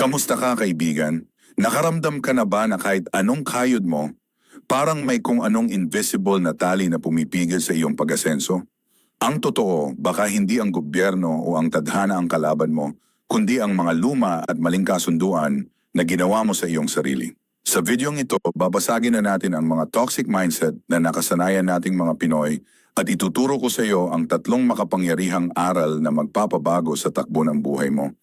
Kamusta ka, kaibigan? Nakaramdam ka na ba na kahit anong kayod mo, parang may kung anong invisible na tali na pumipigil sa iyong pag-asenso? Ang totoo, baka hindi ang gobyerno o ang tadhana ang kalaban mo, kundi ang mga luma at maling kasunduan na ginawa mo sa iyong sarili. Sa videong ito, babasagin na natin ang mga toxic mindset na nakasanayan nating mga Pinoy at ituturo ko sa iyo ang 3 makapangyarihang aral na magpapabago sa takbo ng buhay mo.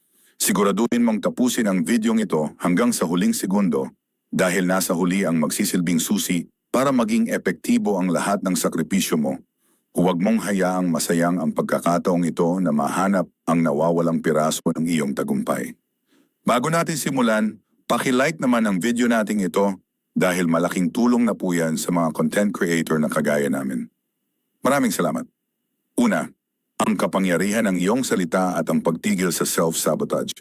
Siguraduhin mong tapusin ang videong ito hanggang sa huling segundo dahil nasa huli ang magsisilbing susi para maging epektibo ang lahat ng sakripisyo mo. Huwag mong hayaang masayang ang pagkakataong ito na mahanap ang nawawalang piraso ng iyong tagumpay. Bago natin simulan, paki-like naman ang video nating ito dahil malaking tulong na po yan sa mga content creator na kagaya namin. Maraming salamat. Una, ang kapangyarihan ng iyong salita at ang pagtigil sa self-sabotage.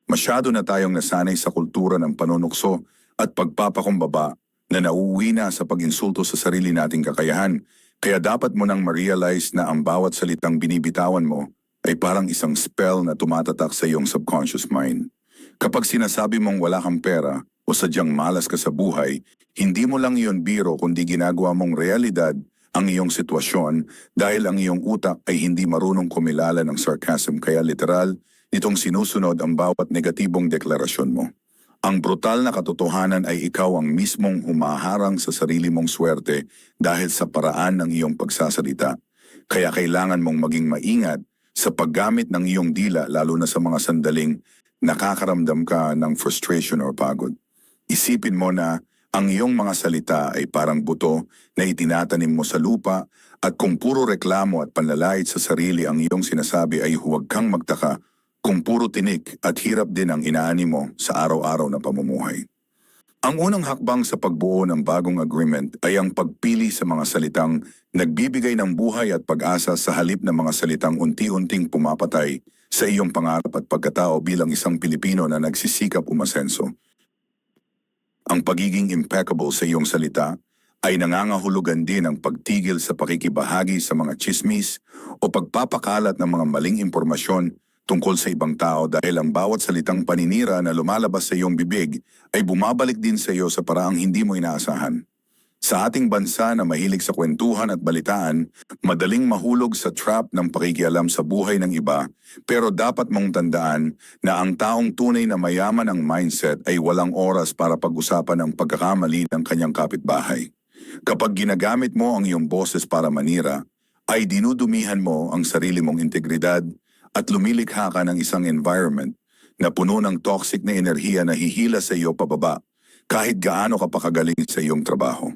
Masyado na tayong nasanay sa kultura ng panunukso at pagpapakumbaba na nauuwi na sa pag-insulto sa sarili nating kakayahan, kaya dapat mo nang ma-realize na ang bawat salitang binibitawan mo ay parang isang spell na tumatatak sa iyong subconscious mind. Kapag sinasabi mong wala kang pera o sadyang malas ka sa buhay, hindi mo lang iyon biro kundi ginagawa mong realidad ang iyong sitwasyon dahil ang iyong utak ay hindi marunong kumilala ng sarcasm kaya literal nitong sinusunod ang bawat negatibong deklarasyon mo. Ang brutal na katotohanan ay ikaw ang mismong humaharang sa sarili mong swerte dahil sa paraan ng iyong pagsasalita. Kaya kailangan mong maging maingat sa paggamit ng iyong dila lalo na sa mga sandaling nakakaramdam ka ng frustration o pagod. Isipin mo na ang iyong mga salita ay parang buto na itinatanim mo sa lupa at kung puro reklamo at panlalait sa sarili ang iyong sinasabi ay huwag kang magtaka kung puro tinik at hirap din ang inaani mo sa araw-araw na pamumuhay. Ang unang hakbang sa pagbuo ng bagong agreement ay ang pagpili sa mga salitang nagbibigay ng buhay at pag-asa sa halip ng mga salitang unti-unting pumapatay sa iyong pangarap at pagkatao bilang isang Pilipino na nagsisikap umasenso. Ang pagiging impeccable sa iyong salita ay nangangahulugan din ang pagtigil sa pakikibahagi sa mga chismis o pagpapakalat ng mga maling impormasyon tungkol sa ibang tao dahil ang bawat salitang paninira na lumalabas sa iyong bibig ay bumabalik din sa iyo sa paraang hindi mo inaasahan. Sa ating bansa na mahilig sa kwentuhan at balitaan, madaling mahulog sa trap ng pakikialam sa buhay ng iba, pero dapat mong tandaan na ang taong tunay na mayaman ang mindset ay walang oras para pag-usapan ang pagkakamali ng kanyang kapitbahay. Kapag ginagamit mo ang iyong boses para manira, ay dinudumihan mo ang sarili mong integridad at lumilikha ka ng isang environment na puno ng toxic na enerhiya na hihila sa iyo pababa kahit gaano ka pa kagaling sa iyong trabaho.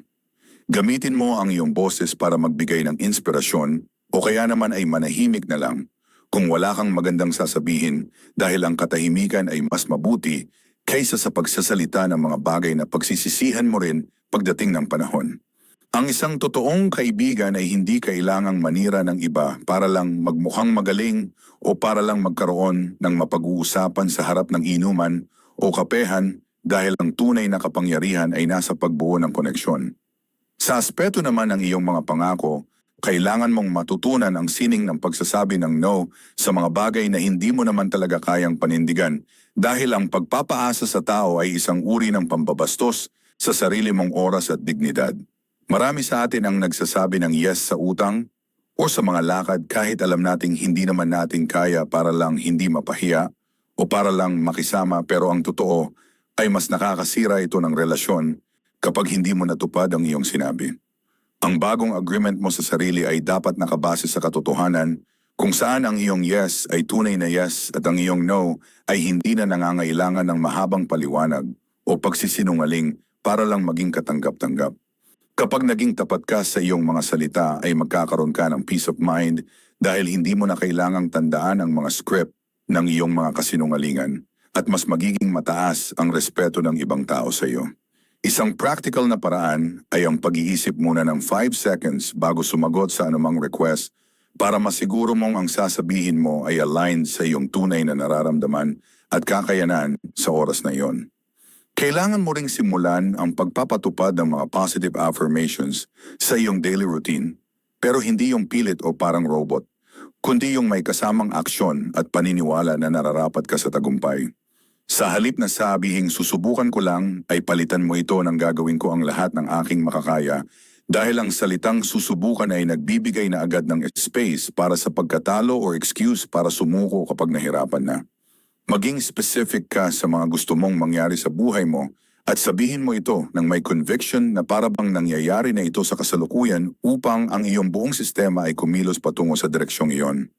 Gamitin mo ang iyong boses para magbigay ng inspirasyon o kaya naman ay manahimik na lang kung wala kang magandang sasabihin dahil ang katahimikan ay mas mabuti kaysa sa pagsasalita ng mga bagay na pagsisisihan mo rin pagdating ng panahon. Ang isang totoong kaibigan ay hindi kailangang manira ng iba para lang magmukhang magaling o para lang magkaroon ng mapag-uusapan sa harap ng inuman o kapehan dahil ang tunay na kapangyarihan ay nasa pagbuo ng koneksyon. Sa aspeto naman ng iyong mga pangako, kailangan mong matutunan ang sining ng pagsasabi ng no sa mga bagay na hindi mo naman talaga kayang panindigan dahil ang pagpapaasa sa tao ay isang uri ng pambabastos sa sarili mong oras at dignidad. Marami sa atin ang nagsasabi ng yes sa utang o sa mga lakad kahit alam nating hindi naman natin kaya para lang hindi mapahiya o para lang makisama pero ang totoo ay mas nakakasira ito ng relasyon kapag hindi mo natupad ang iyong sinabi. Ang bagong agreement mo sa sarili ay dapat nakabase sa katotohanan kung saan ang iyong yes ay tunay na yes at ang iyong no ay hindi na nangangailangan ng mahabang paliwanag o pagsisinungaling para lang maging katanggap-tanggap. Kapag naging tapat ka sa iyong mga salita ay magkakaroon ka ng peace of mind dahil hindi mo na kailangang tandaan ang mga script ng iyong mga kasinungalingan at mas magiging mataas ang respeto ng ibang tao sa iyo. Isang practical na paraan ay ang pag-iisip muna ng 5 seconds bago sumagot sa anumang request para masiguro mong ang sasabihin mo ay aligned sa iyong tunay na nararamdaman at kakayanan sa oras na iyon. Kailangan mo ring simulan ang pagpapatupad ng mga positive affirmations sa iyong daily routine, pero hindi yung pilit o parang robot, kundi yung may kasamang aksyon at paniniwala na nararapat ka sa tagumpay. Sa halip na sabihing susubukan ko lang, ay palitan mo ito ng gagawin ko ang lahat ng aking makakaya dahil ang salitang susubukan ay nagbibigay na agad ng space para sa pagkatalo or excuse para sumuko kapag nahirapan na. Maging specific ka sa mga gusto mong mangyari sa buhay mo at sabihin mo ito ng may conviction na para bang nangyayari na ito sa kasalukuyan upang ang iyong buong sistema ay kumilos patungo sa direksyong iyon.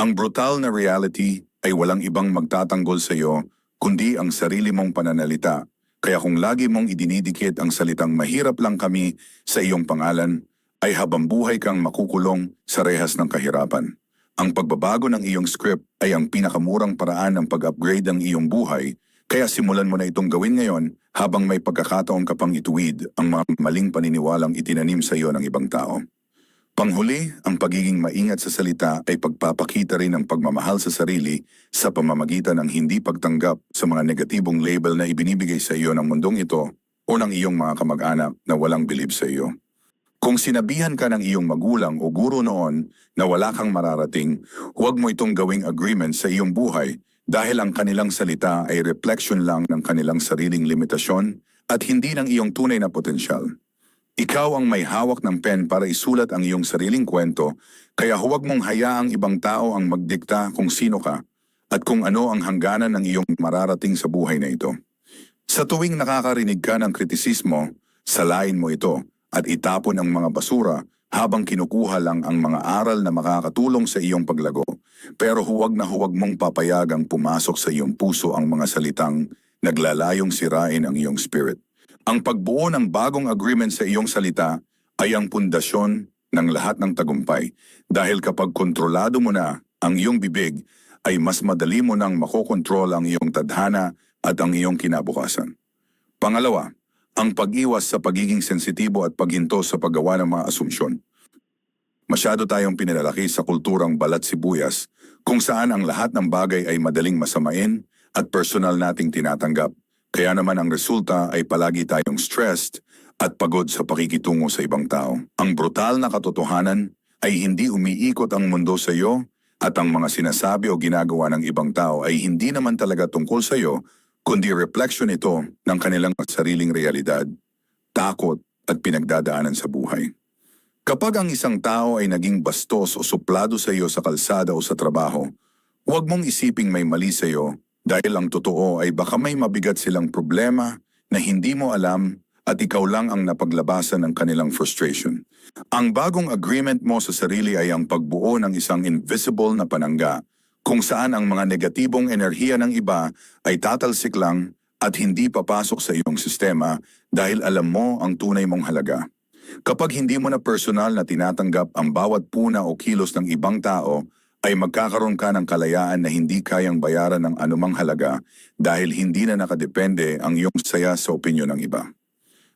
Ang brutal na reality ay walang ibang magtatanggol sa iyo kundi ang sarili mong pananalita. Kaya kung lagi mong idinidikit ang salitang mahirap lang kami sa iyong pangalan, ay habang buhay kang makukulong sa rehas ng kahirapan. Ang pagbabago ng iyong script ay ang pinakamurang paraan ng pag-upgrade ng iyong buhay, kaya simulan mo na itong gawin ngayon habang may pagkakataon ka pang ituwid ang mga maling paniniwalang itinanim sa iyo ng ibang tao. Panghuli, ang pagiging maingat sa salita ay pagpapakita rin ng pagmamahal sa sarili sa pamamagitan ng hindi pagtanggap sa mga negatibong label na ibinibigay sa iyo ng mundong ito o ng iyong mga kamag-anak na walang bilib sa iyo. Kung sinabihan ka ng iyong magulang o guro noon na wala kang mararating, huwag mo itong gawing agreement sa iyong buhay dahil ang kanilang salita ay reflection lang ng kanilang sariling limitasyon at hindi ng iyong tunay na potensyal. Ikaw ang may hawak ng pen para isulat ang iyong sariling kwento, kaya huwag mong hayaang ibang tao ang magdikta kung sino ka at kung ano ang hangganan ng iyong mararating sa buhay na ito. Sa tuwing nakakarinig ka ng kritisismo, salain mo ito at itapon ang mga basura habang kinukuha lang ang mga aral na makakatulong sa iyong paglago. Pero huwag na huwag mong papayagang pumasok sa iyong puso ang mga salitang naglalayong sirain ang iyong spirit. Ang pagbuo ng bagong agreement sa iyong salita ay ang pundasyon ng lahat ng tagumpay dahil kapag kontrolado mo na ang iyong bibig ay mas madali mo nang makokontrol ang iyong tadhana at ang iyong kinabukasan. Pangalawa, ang pag-iwas sa pagiging sensitibo at paghinto sa paggawa ng mga asumsyon. Masyado tayong pinilalaki sa kulturang balat sibuyas kung saan ang lahat ng bagay ay madaling masamain at personal nating tinatanggap. Kaya naman ang resulta ay palagi tayong stressed at pagod sa pakikitungo sa ibang tao. Ang brutal na katotohanan ay hindi umiikot ang mundo sa iyo at ang mga sinasabi o ginagawa ng ibang tao ay hindi naman talaga tungkol sa iyo, kundi reflection ito ng kanilang sariling realidad, takot at pinagdadaanan sa buhay. Kapag ang isang tao ay naging bastos o suplado sa iyo sa kalsada o sa trabaho, huwag mong isiping may mali sa iyo. Dahil ang totoo ay baka may mabigat silang problema na hindi mo alam at ikaw lang ang napaglabasan ng kanilang frustration. Ang bagong agreement mo sa sarili ay ang pagbuo ng isang invisible na panangga kung saan ang mga negatibong enerhiya ng iba ay tatalsik lang at hindi papasok sa iyong sistema dahil alam mo ang tunay mong halaga. Kapag hindi mo na personal na tinatanggap ang bawat puna o kilos ng ibang tao, ay magkakaroon ka ng kalayaan na hindi kayang bayaran ng anumang halaga dahil hindi na nakadepende ang iyong saya sa opinyon ng iba.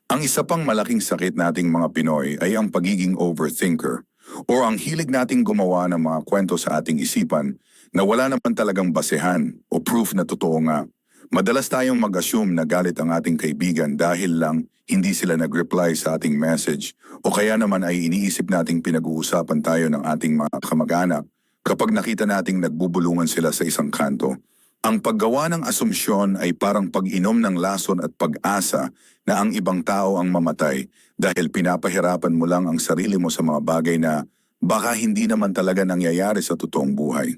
Ang isa pang malaking sakit nating mga Pinoy ay ang pagiging overthinker o ang hilig nating gumawa ng mga kwento sa ating isipan na wala naman talagang basehan o proof na totoo nga. Madalas tayong mag-assume na galit ang ating kaibigan dahil lang hindi sila nag-reply sa ating message o kaya naman ay iniisip nating pinag-uusapan tayo ng ating mga kamag-anak. Kapag nakita nating nagbubulungan sila sa isang kanto, ang paggawa ng asumsyon ay parang pag-inom ng lason at pag-asa na ang ibang tao ang mamatay dahil pinapahirapan mo lang ang sarili mo sa mga bagay na baka hindi naman talaga nangyayari sa totoong buhay.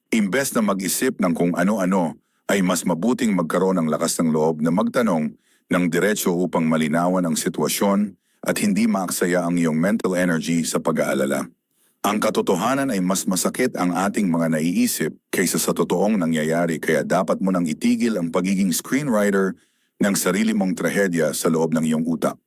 Imbes na mag-isip ng kung ano-ano, ay mas mabuting magkaroon ng lakas ng loob na magtanong ng diretso upang malinawan ang sitwasyon at hindi maaksaya ang iyong mental energy sa pag-aalala. Ang katotohanan ay mas masakit ang ating mga naiisip kaysa sa totoong nangyayari kaya dapat mo nang itigil ang pagiging screenwriter ng sarili mong trahedya sa loob ng iyong utak.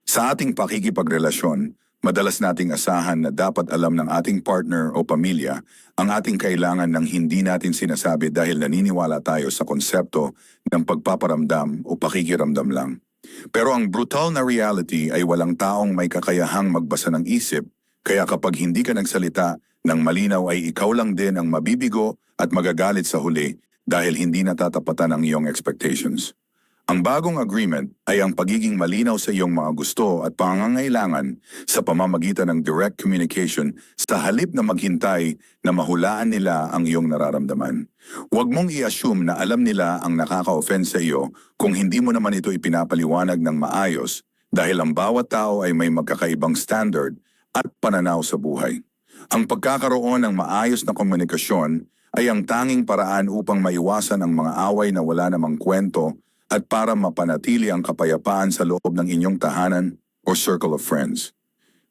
Sa ating pakikipagrelasyon, madalas nating asahan na dapat alam ng ating partner o pamilya ang ating kailangan ng hindi natin sinasabi dahil naniniwala tayo sa konsepto ng pagpaparamdam o pakikiramdam lang. Pero ang brutal na reality ay walang taong may kakayahang magbasa ng isip. Kaya kapag hindi ka nagsalita ng malinaw ay ikaw lang din ang mabibigo at magagalit sa huli dahil hindi natatapatan ang iyong expectations. Ang bagong agreement ay ang pagiging malinaw sa iyong mga gusto at pangangailangan sa pamamagitan ng direct communication sa halip na maghintay na mahulaan nila ang iyong nararamdaman. Huwag mong i-assume na alam nila ang nakaka-offend sa iyo kung hindi mo naman ito ipinapaliwanag ng maayos dahil ang bawat tao ay may magkakaibang standard at pananaw sa buhay. Ang pagkakaroon ng maayos na komunikasyon ay ang tanging paraan upang maiwasan ang mga away na wala namang kwento at para mapanatili ang kapayapaan sa loob ng inyong tahanan o circle of friends.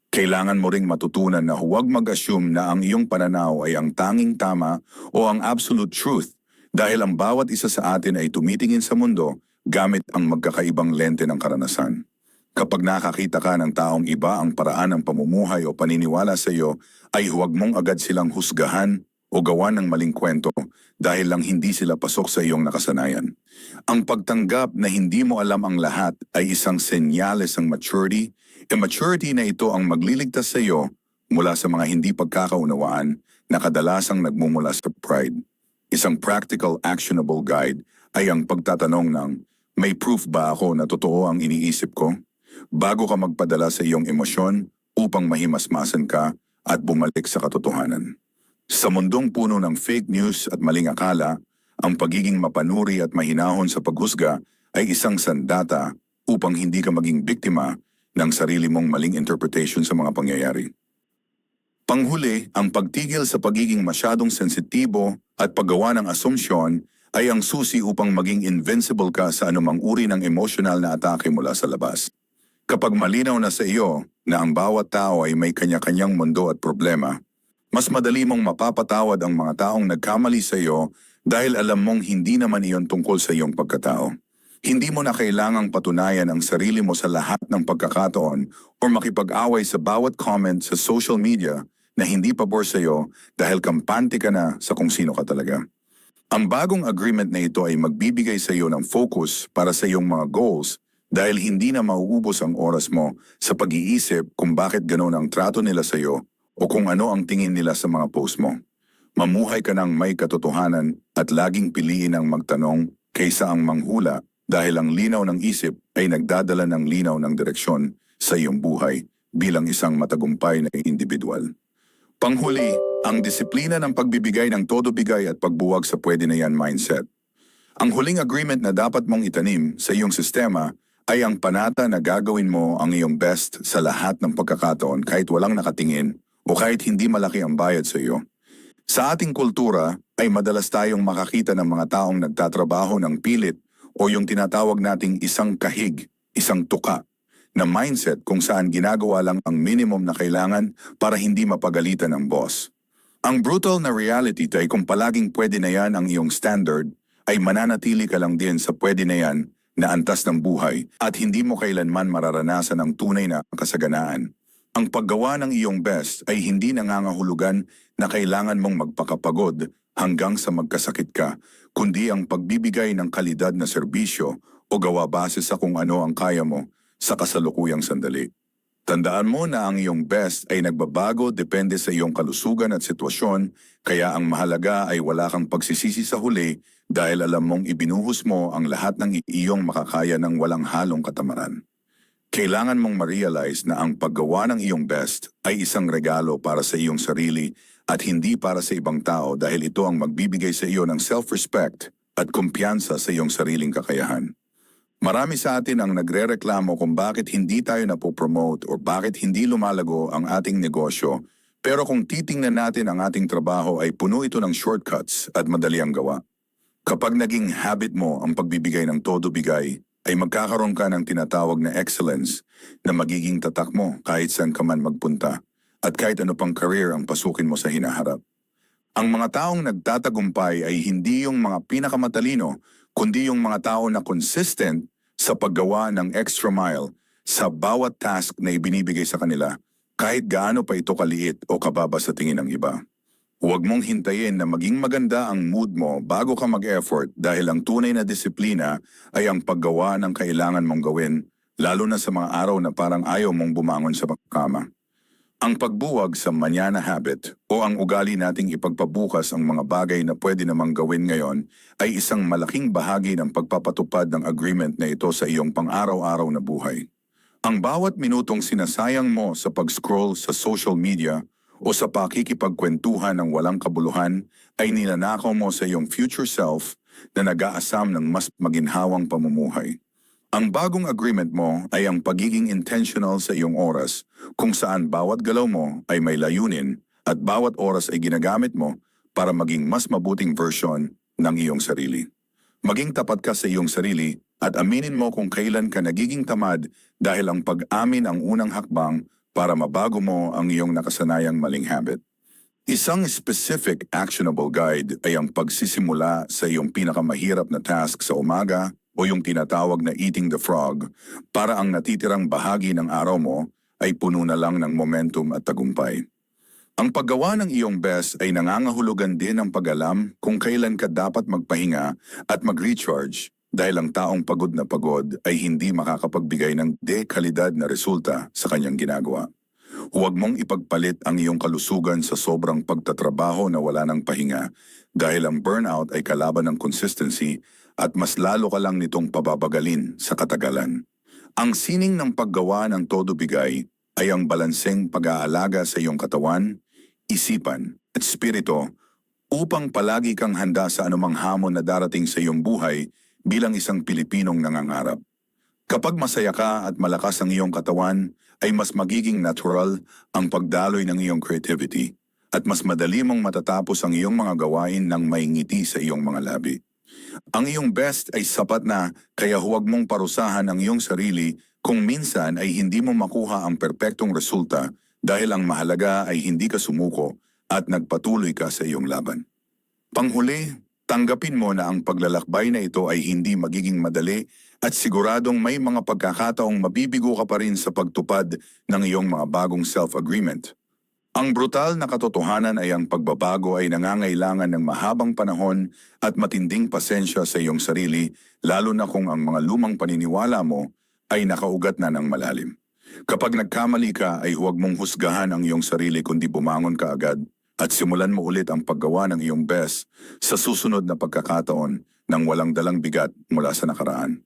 Kailangan mo ring matutunan na huwag mag-assume na ang iyong pananaw ay ang tanging tama o ang absolute truth dahil ang bawat isa sa atin ay tumitingin sa mundo gamit ang magkakaibang lente ng karanasan. Kapag nakakita ka ng taong iba ang paraan ng pamumuhay o paniniwala sa iyo, ay huwag mong agad silang husgahan o gawan ng maling kwento dahil lang hindi sila pasok sa iyong nakasanayan. Ang pagtanggap na hindi mo alam ang lahat ay isang senyales ng maturity. Maturity na ito ang magliligtas sa iyo mula sa mga hindi pagkakaunawaan na kadalasang nagmumula sa pride. Isang practical, actionable guide ay ang pagtatanong ng, may proof ba ako na totoo ang iniisip ko? Bago ka magpadala sa iyong emosyon upang mahimasmasan ka at bumalik sa katotohanan. Sa mundong puno ng fake news at maling akala, ang pagiging mapanuri at mahinahon sa paghusga ay isang sandata upang hindi ka maging biktima ng sarili mong maling interpretation sa mga pangyayari. Panghuli, ang pagtigil sa pagiging masyadong sensitibo at paggawa ng assumption ay ang susi upang maging invincible ka sa anumang uri ng emotional na atake mula sa labas. Kapag malinaw na sa iyo na ang bawat tao ay may kanya-kanyang mundo at problema, mas madali mong mapapatawad ang mga taong nagkamali sa iyo dahil alam mong hindi naman iyon tungkol sa iyong pagkatao. Hindi mo na kailangang patunayan ang sarili mo sa lahat ng pagkakataon o makipag-away sa bawat comment sa social media na hindi pabor sa iyo dahil kampante ka na sa kung sino ka talaga. Ang bagong agreement na ito ay magbibigay sa iyo ng focus para sa iyong mga goals dahil hindi na mauubos ang oras mo sa pag-iisip kung bakit ganoon ang trato nila sa iyo o kung ano ang tingin nila sa mga post mo. Mamuhay ka ng may katotohanan at laging piliin ang magtanong kaysa ang manghula dahil ang linaw ng isip ay nagdadala ng linaw ng direksyon sa iyong buhay bilang isang matagumpay na individual. Panghuli, ang disiplina ng pagbibigay ng todo bigay at pagbuwag sa pwede na yan mindset. Ang huling agreement na dapat mong itanim sa iyong sistema ay ang panata na gagawin mo ang iyong best sa lahat ng pagkakataon kahit walang nakatingin o kahit hindi malaki ang bayad sa iyo. Sa ating kultura ay madalas tayong makakita ng mga taong nagtatrabaho ng pilit o yung tinatawag nating isang kahig, isang tuka, na mindset kung saan ginagawa lang ang minimum na kailangan para hindi mapagalitan ng boss. Ang brutal na reality ay kung palaging pwede na yan ang iyong standard, ay mananatili ka lang din sa pwede na yan na antas ng buhay at hindi mo kailanman mararanasan ang tunay na kasaganaan. Ang paggawa ng iyong best ay hindi nangangahulugan na kailangan mong magpakapagod hanggang sa magkasakit ka, kundi ang pagbibigay ng kalidad na serbisyo o gawa base sa kung ano ang kaya mo sa kasalukuyang sandali. Tandaan mo na ang iyong best ay nagbabago depende sa iyong kalusugan at sitwasyon, kaya ang mahalaga ay wala kang pagsisisi sa huli dahil alam mong ibinuhos mo ang lahat ng iyong makakaya ng walang halong katamaran. Kailangan mong ma-realize na ang paggawa ng iyong best ay isang regalo para sa iyong sarili at hindi para sa ibang tao dahil ito ang magbibigay sa iyo ng self-respect at kumpiyansa sa iyong sariling kakayahan. Marami sa atin ang nagrereklamo kung bakit hindi tayo napopromote o bakit hindi lumalago ang ating negosyo, pero kung titingnan natin ang ating trabaho ay puno ito ng shortcuts at madali ang gawa. Kapag naging habit mo ang pagbibigay ng todo bigay, ay magkakaroon ka ng tinatawag na excellence na magiging tatak mo kahit saan ka man magpunta at kahit ano pang career ang pasukin mo sa hinaharap. Ang mga taong nagtatagumpay ay hindi yung mga pinakamatalino, kundi yung mga tao na consistent sa paggawa ng extra mile sa bawat task na ibinibigay sa kanila, kahit gaano pa ito kaliit o kababa sa tingin ng iba. Huwag mong hintayin na maging maganda ang mood mo bago ka mag-effort dahil ang tunay na disiplina ay ang paggawa ng kailangan mong gawin, lalo na sa mga araw na parang ayaw mong bumangon sa kama. Ang pagbuwag sa manana habit o ang ugali nating ipagpabukas ang mga bagay na pwede namang gawin ngayon ay isang malaking bahagi ng pagpapatupad ng agreement na ito sa iyong pang-araw-araw na buhay. Ang bawat minutong sinasayang mo sa pag-scroll sa social media o sa pakikipagkwentuhan ng walang kabuluhan ay ninanakaw mo sa iyong future self na nag-aasam ng mas maginhawang pamumuhay. Ang bagong agreement mo ay ang pagiging intentional sa iyong oras, kung saan bawat galaw mo ay may layunin at bawat oras ay ginagamit mo para maging mas mabuting version ng iyong sarili. Maging tapat ka sa iyong sarili at aminin mo kung kailan ka nagiging tamad dahil ang pag-amin ang unang hakbang para mabago mo ang iyong nakasanayang maling habit. Isang specific actionable guide ay ang pagsisimula sa iyong pinakamahirap na task sa umaga o yung tinatawag na eating the frog para ang natitirang bahagi ng araw mo ay puno na lang ng momentum at tagumpay. Ang paggawa ng iyong best ay nangangahulugan din ng pag-alam kung kailan ka dapat magpahinga at mag-recharge dahil ang taong pagod na pagod ay hindi makakapagbigay ng dekalidad na resulta sa kanyang ginagawa. Huwag mong ipagpalit ang iyong kalusugan sa sobrang pagtatrabaho na wala ng pahinga dahil ang burnout ay kalaban ng consistency at mas lalo ka lang nitong pababagalin sa katagalan. Ang sining ng paggawa ng todo bigay ay ang balanseng pag-aalaga sa iyong katawan, isipan at spirito upang palagi kang handa sa anumang hamon na darating sa iyong buhay bilang isang Pilipinong nangangarap. Kapag masaya ka at malakas ang iyong katawan, ay mas magiging natural ang pagdaloy ng iyong creativity at mas madali mong matatapos ang iyong mga gawain ng may ngiti sa iyong mga labi. Ang iyong best ay sapat na kaya huwag mong parusahan ang iyong sarili kung minsan ay hindi mo makuha ang perpektong resulta dahil ang mahalaga ay hindi ka sumuko at nagpatuloy ka sa iyong laban. Panghuli, tanggapin mo na ang paglalakbay na ito ay hindi magiging madali at siguradong may mga pagkakataong mabibigo ka pa rin sa pagtupad ng iyong mga bagong self-agreement. Ang brutal na katotohanan ay ang pagbabago ay nangangailangan ng mahabang panahon at matinding pasensya sa iyong sarili, lalo na kung ang mga lumang paniniwala mo ay nakaugat na ng malalim. Kapag nagkamali ka ay huwag mong husgahan ang iyong sarili kundi bumangon ka agad at simulan mo ulit ang paggawa ng iyong best sa susunod na pagkakataon ng walang dalang bigat mula sa nakaraan.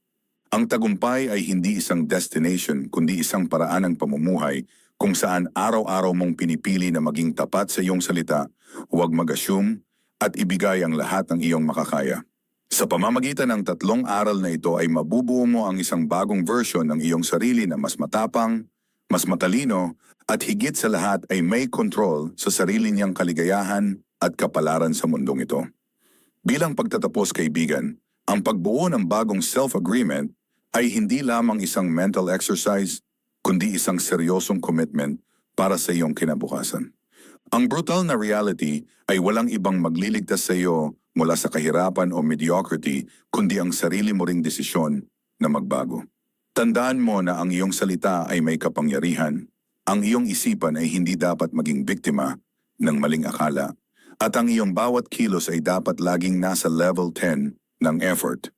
Ang tagumpay ay hindi isang destination kundi isang paraan ng pamumuhay kung saan araw-araw mong pinipili na maging tapat sa iyong salita, huwag mag-assume at ibigay ang lahat ng iyong makakaya. Sa pamamagitan ng 3 aral na ito ay mabubuo mo ang isang bagong version ng iyong sarili na mas matapang, mas matalino at higit sa lahat ay may control sa sarili niyang kaligayahan at kapalaran sa mundong ito. Bilang pagtatapos, kaibigan, ang pagbuo ng bagong self-agreement ay hindi lamang isang mental exercise, kundi isang seryosong commitment para sa iyong kinabukasan. Ang brutal na reality ay walang ibang magliligtas sa iyo mula sa kahirapan o mediocrity, kundi ang sarili mo ring desisyon na magbago. Tandaan mo na ang iyong salita ay may kapangyarihan, ang iyong isipan ay hindi dapat maging biktima ng maling akala, at ang iyong bawat kilos ay dapat laging nasa level 10 ng effort.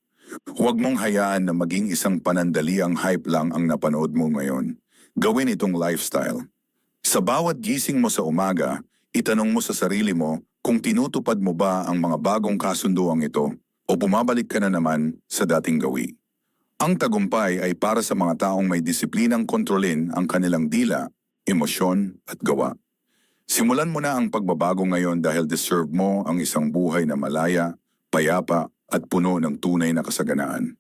Huwag mong hayaan na maging isang panandaliang hype lang ang napanood mo ngayon. Gawin itong lifestyle. Sa bawat gising mo sa umaga, itanong mo sa sarili mo kung tinutupad mo ba ang mga bagong kasunduang ito o bumabalik ka na naman sa dating gawi. Ang tagumpay ay para sa mga taong may disiplinang kontrolin ang kanilang dila, emosyon at gawa. Simulan mo na ang pagbabago ngayon dahil deserve mo ang isang buhay na malaya, payapa at puno ng tunay na kasaganaan.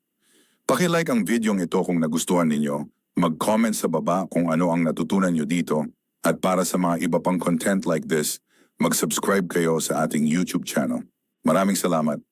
Paki-like ang videong ito kung nagustuhan ninyo, mag-comment sa baba kung ano ang natutunan nyo dito, at para sa mga iba pang content like this, mag-subscribe kayo sa ating YouTube channel. Maraming salamat.